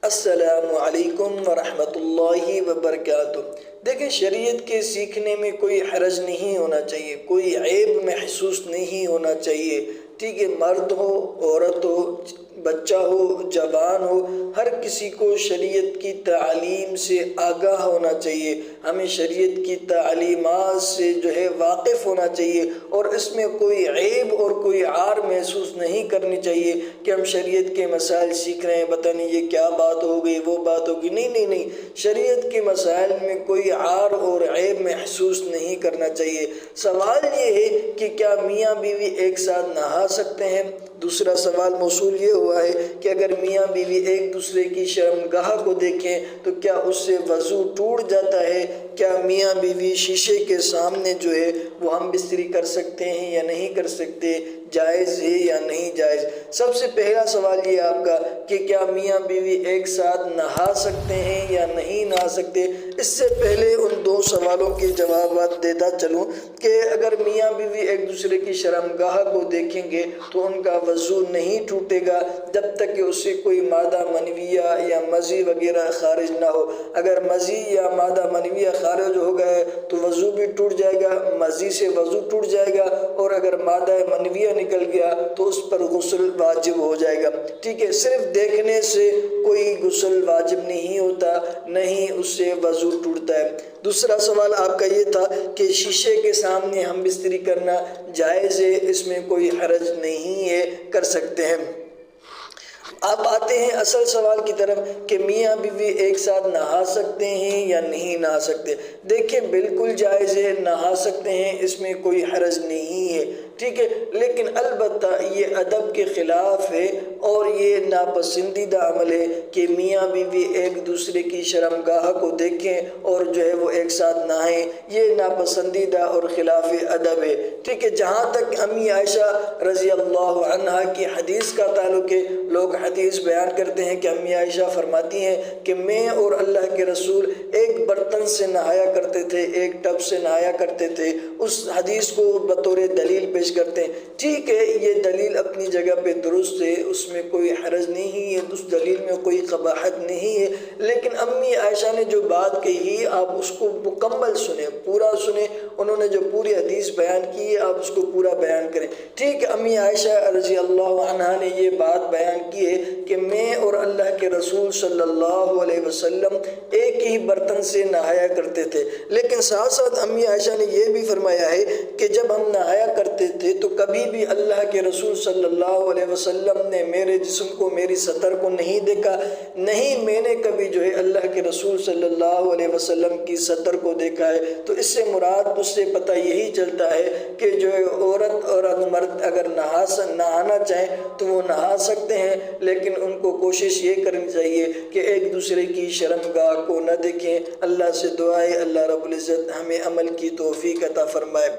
السلام علیکم ورحمۃ اللہ وبرکاتہ۔ دیکھیں، شریعت کے سیکھنے میں کوئی حرج نہیں ہونا چاہیے، کوئی عیب محسوس نہیں ہونا چاہیے، ٹھیک ہے؟ مرد ہو، عورت ہو، بچہ ہو، جوان ہو، ہر کسی کو شریعت کی تعلیم سے آگاہ ہونا چاہیے۔ ہمیں شریعت کی تعلیمات سے واقف ہونا چاہیے، اور اس میں کوئی عیب اور کوئی عار محسوس نہیں کرنی چاہیے کہ ہم شریعت کے مسائل سیکھ رہے ہیں، پتہ نہیں یہ کیا بات ہو گئی، وہ بات ہوگی۔ نہیں، شریعت کے مسائل میں کوئی عار اور عیب محسوس نہیں کرنا چاہیے۔ سوال یہ ہے کہ کیا میاں بیوی ایک ساتھ نہا سکتے ہیں؟ دوسرا سوال موصول یہ ہوا ہے کہ اگر میاں بیوی ایک دوسرے کی شرمگاہ کو دیکھیں تو کیا اس سے وضو ٹوٹ جاتا ہے؟ کیا میاں بیوی شیشے کے سامنے وہ ہم بستری کر سکتے ہیں یا نہیں کر سکتے؟ جائز ہے یا نہیں جائز؟ سب سے پہلا سوال یہ آپ کا کہ کیا میاں بیوی ایک ساتھ نہا سکتے ہیں یا نہیں نہا سکتے؟ اس سے پہلے ان دو سوالوں کے جوابات دیتا چلوں کہ اگر میاں بیوی ایک دوسرے کی شرمگاہ کو دیکھیں گے تو ان کا وضو نہیں ٹوٹے گا جب تک کہ اس سے کوئی مادہ منویہ یا مزی وغیرہ خارج نہ ہو۔ اگر مزی یا مادہ منویہ خارج ہو گئے تو وضو بھی ٹوٹ جائے گا، مزی سے وضو ٹوٹ جائے گا، اور اگر مادہ منویہ نکل گیا تو اس پر غسل واجب ہو جائے گا، ٹھیک ہے؟ صرف دیکھنے سے کوئی غسل واجب نہیں ہوتا، نہیں اس سے وضو ٹوٹتا ہے۔ دوسرا سوال آپ کا یہ تھا کہ شیشے کے سامنے ہم بستری کرنا جائز ہے، اس میں کوئی حرج نہیں ہے، کر سکتے ہیں۔ آپ آتے ہیں اصل سوال کی طرف کہ میاں بیوی ایک ساتھ نہا سکتے ہیں یا نہیں نہا سکتے۔ دیکھیں، بالکل جائز ہے، نہا سکتے ہیں، اس میں کوئی حرج نہیں ہے، ٹھیک ہے؟ لیکن البتہ یہ ادب کے خلاف ہے اور یہ ناپسندیدہ عمل ہے کہ میاں بیوی ایک دوسرے کی شرمگاہ کو دیکھیں اور وہ ایک ساتھ نہائیں۔ یہ ناپسندیدہ اور خلاف ادب ہے، ٹھیک ہے؟ جہاں تک امی عائشہ رضی اللہ عنہا کی حدیث کا تعلق ہے، لوگ حدیث بیان کرتے ہیں کہ امی عائشہ فرماتی ہیں کہ میں اور اللہ کے رسول ایک برتن سے نہایا کرتے تھے، ایک ٹب سے نہایا کرتے تھے۔ اس حدیث کو بطور دلیل پیش کرتے ہیں، ٹھیک ہے؟ یہ دلیل اپنی جگہ پہ درست ہے، اس میں کوئی حرج نہیں ہے، اس دلیل میں کوئی قباحت نہیں ہے، لیکن امی عائشہ نے جو بات کہی آپ اس کو مکمل سنیں، پورا سنیں۔ انہوں نے جو پوری حدیث بیان کی ہے آپ اس کو پورا بیان کریں، ٹھیک ہے؟ امی عائشہ رضی اللہ عنہا نے یہ بات بیان کی ہے کہ میں اور اللہ کے رسول صلی اللہ علیہ وسلم ایک ہی برتن سے نہایا کرتے تھے، لیکن ساتھ ساتھ امی عائشہ نے یہ بھی فرمایا ہے کہ جب ہم نہایا کرتے تھے تو کبھی بھی اللہ کے رسول صلی اللہ علیہ وسلم نے میرے جسم کو، میری سطر کو نہیں دیکھا، نہیں میں نے کبھی اللہ کے رسول صلی اللہ علیہ وسلم کی سطر کو دیکھا ہے۔ تو اس سے مراد، اس سے پتہ یہی چلتا ہے کہ عورت اور مرد اگر نہانا چاہیں تو وہ نہا سکتے ہیں، لیکن ان کو کوشش یہ کرنی چاہیے کہ ایک دوسرے کی شرمگاہ کو نہ دیکھیں۔ اللہ سے دعا ہے اللہ رب العزت ہمیں عمل کی توفیق عطا فرمائے۔